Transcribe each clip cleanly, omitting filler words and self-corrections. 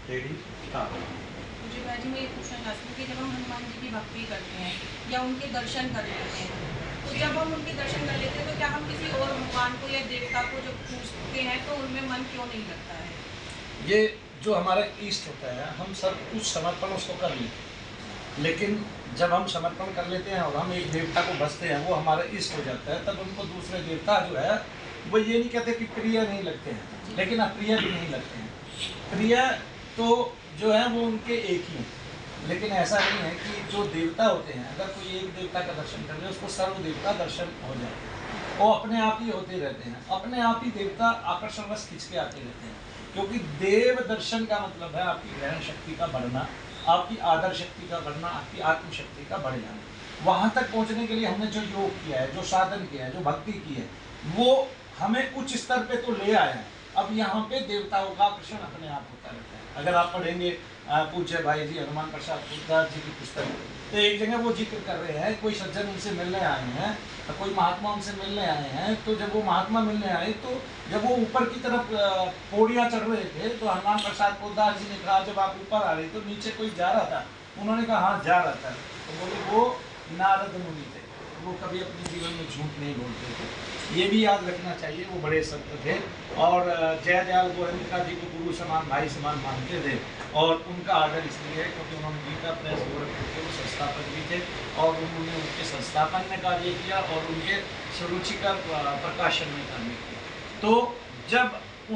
Ladies हाँ। जी मैं जी मैं ये पूछना चाहती हूँ कि जब हम हनुमान जी की भक्ति करते हैं या उनके दर्शन कर लेते हैं, तो जब हम उनके दर्शन कर लेते हैं तो क्या हम किसी और भगवान को या देवता को जब पूछते हैं तो उनमें मन क्यों नहीं लगता है? ये जो हमारा इष्ट होता है, हम सब कुछ समर्पण उसको कर लेते हैं, लेकिन जब हम समर्पण कर लेते हैं और हम एक देवता को भजते हैं, वो हमारा इष्ट हो जाता है, तब उनको दूसरे देवता जो है वो ये नहीं कहते कि प्रिय नहीं लगते हैं, लेकिन अप्रिय भी नहीं लगते हैं। प्रिय तो जो है वो उनके एक ही हैं, लेकिन ऐसा नहीं है कि जो देवता होते हैं, अगर कोई एक देवता का दर्शन कर ले उसको सर्व देवता दर्शन हो जाए, वो अपने आप ही होते रहते हैं, अपने आप ही देवता आकर्षणवश खींच के आते रहते हैं। क्योंकि देव दर्शन का मतलब है आपकी ग्रहण शक्ति का बढ़ना, आपकी आदर शक्ति का बढ़ना, आपकी आत्म शक्ति का बढ़ जाना। वहां तक पहुंचने के लिए हमने जो योग किया है, जो साधन किया है, जो भक्ति की है, वो हमें उच्च स्तर पे तो ले आया है। अब यहाँ पे देवताओं का आकर्षण अपने आप होता रहता है। अगर आप पढ़ेंगे पूज्य भाई जी हनुमान प्रसाद पोद्दार जी की पुस्तक, तो एक जगह वो जिक्र कर रहे हैं, कोई सज्जन उनसे मिलने आए हैं, कोई महात्मा उनसे मिलने आए हैं, तो जब वो महात्मा मिलने आए तो जब वो ऊपर की तरफ पौड़ियाँ चढ़ रहे थे, तो हनुमान प्रसाद पोद्दार जी ने कहा जब आप ऊपर आ रहे तो नीचे कोई जा रहा था? उन्होंने कहा हाँ जा रहा था। तो बोले वो नारद मुनि थे, वो कभी अपने जीवन में झूठ नहीं बोलते थे। ये भी याद रखना चाहिए, वो बड़े संत थे और जय दयाल गोविंदा जी को गुरु समान भाई समान मानते थे। और उनका आदर इसलिए है क्योंकि उन्होंने गीता प्रेस गोरखपुर के वो संस्थापक भी थे और उन्होंने उनके संस्थापन में कार्य किया और उनके सुरुचिकर प्रकाशन में कार्य किया। तो जब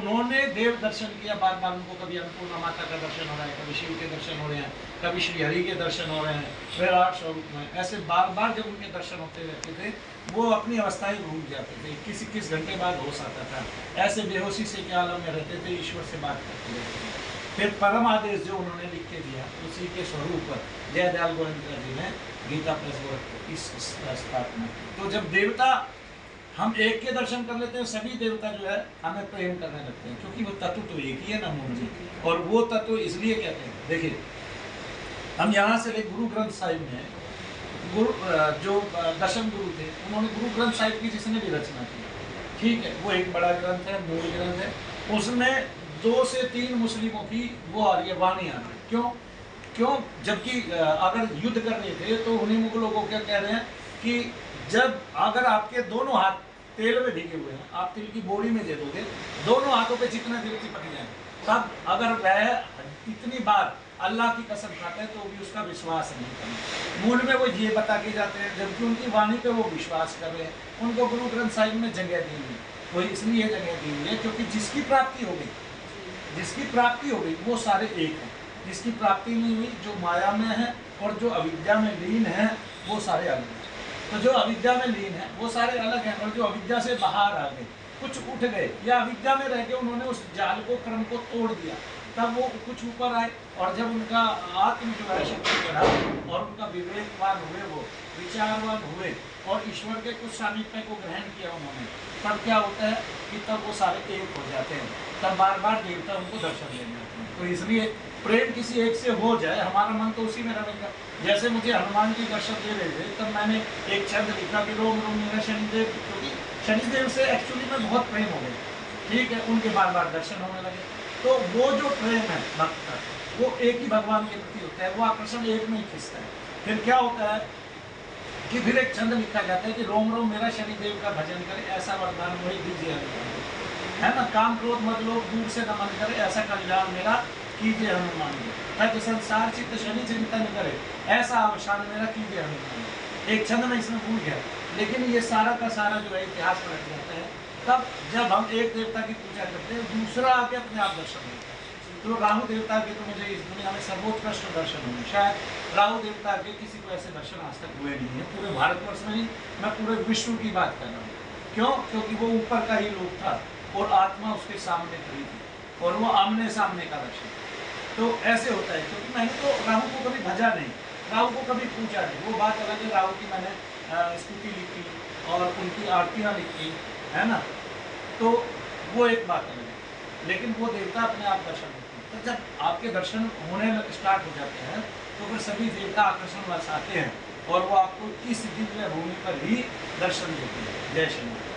उन्होंने देव दर्शन किया, बार बार उनको कभी अन्नपूर्णा माता का दर्शन हो रहा है, कभी शिव के दर्शन हो रहे हैं, कभी श्री हरि के दर्शन हो रहे हैं विराट स्वरूप में, ऐसे बार बार जब उनके दर्शन होते रहते थे, वो अपनी अवस्थाएं भूल जाते थे। 21 घंटे बाद होश आता था, ऐसे बेहोशी से के आलम में रहते थे, ईश्वर से बात करते रहते थे। फिर परम आदेश जो उन्होंने लिख के दिया, उसी के स्वरूप जय दयाल गोविंदा जी ने गीता प्रेस गोरखपुर इस स्थापना की। तो जब देवता हम एक के दर्शन कर लेते हैं, सभी देवता जो है हमें प्रेम करने लगते हैं, क्योंकि वो तत्व तो एक ही है ना मोहन जी। और वो तत्व इसलिए कहते हैं, देखिए हम यहाँ से ले गुरु ग्रंथ साहिब में गुरु जो दशम गुरु थे, उन्होंने गुरु ग्रंथ साहिब की जिसने भी रचना की, ठीक है, वो एक बड़ा ग्रंथ है, मूल ग्रंथ है। उसमें 2 से 3 मुस्लिमों की वो आ रही है, वाणी आ रही है। क्यों? जबकि अगर युद्ध कर रहे थे तो उन्हीं मुगलों को क्या कह रहे हैं कि जब अगर आपके दोनों हाथ तेल में भीगे हुए हैं, आप तिल की बोरी में दे दोगे, दोनों हाथों पे जितने तिल चिपक जाए, तब अगर वह इतनी बार अल्लाह की कसम खाता है तो भी उसका विश्वास नहीं करना। मूल में वो ये बता के जाते हैं, जबकि उनकी वाणी पे वो विश्वास कर रहे हैं। उनको गुरु ग्रंथ साहिब में जगह दी हुई, वो इसलिए जगह दी हुई है क्योंकि जिसकी प्राप्ति हो गई वो सारे एक हैं। जिसकी प्राप्ति नहीं हुई, जो माया में है और जो अविद्या में लीन है, वो सारे अलग हैं। तो जो अविद्या में लीन है वो सारे अलग हैं, और जो अविद्या से बाहर आ गए, कुछ उठ गए या अविद्या में रह के उन्होंने उस जाल को, क्रम को तोड़ दिया, तब वो कुछ ऊपर आए। और जब उनका आत्म जो है शक्ति बढ़ा और उनका विवेकवान हुए, वो विचारवान हुए और ईश्वर के कुछ सामीप्य को ग्रहण किया उन्होंने, तब क्या होता है कि तब वो सारे एक हो जाते हैं, तब बार बार देवता उनको दर्शन देने आते हैं। तो इसलिए प्रेम किसी एक से हो जाए, हमारा मन तो उसी में रहेगा। जैसे मुझे हनुमान जी दर्शन दे रहे थे, तब मैंने एक छंद लिखा कि रोम रोम मेरा शनिदेव, क्योंकि शनिदेव से एक्चुअली में बहुत प्रेम हो गया, ठीक है, उनके बार बार दर्शन होने लगे। तो वो जो प्रेम है भक्त का, वो एक ही भगवान के प्रति होता है, वो आकर्षण एक में ही खींचता है। फिर क्या होता है कि फिर एक छंद लिखा जाता है कि रोम रोम मेरा शनिदेव का भजन करे, ऐसा वरदान वही दीजिए, है ना, काम क्रोध मत लोग दूर से नमन करे, ऐसा कल्याण मेरा कीजिए हनुमान जी, तज संसार चित्त शनि चिंतन करे, ऐसा अवसान मेरा कीजिए हनुमान जी। एक छंद में इसमें भूल गया, लेकिन ये सारा का सारा जो है इतिहास में रख जाता है। तब जब हम एक देवता की पूजा करते हैं, दूसरा आके अपने आप दर्शन देता है। तो राहु देवता के तो मुझे इस दुनिया में सर्वोत्कृष्ट दर्शन हुए, शायद राहु देवता के किसी को ऐसे दर्शन आज तक हुए नहीं है, पूरे भारतवर्ष में नहीं, मैं पूरे विश्व की बात कर रहा हूँ। क्यों? क्योंकि वो ऊपर का ही लोक था और आत्मा उसके सामने खड़ी थी और वो आमने सामने का दर्शन। तो ऐसे होता है, क्योंकि मैंने तो राहु को कभी भजा नहीं, राहु को कभी पूजा नहीं, वो बात अलग है। राहु की मैंने स्तुति लिखी और उनकी आरतियाँ लिखी, है ना, तो वो एक बात अलग है, लेकिन वो देवता अपने आप दर्शन देते हैं। तो जब आपके दर्शन होने स्टार्ट हो जाते हैं तो फिर सभी देवता आकर्षण वश आते हैं और वो आपको इस दिव्य भूमि पर ही दर्शन देते हैं। जय श्री राम।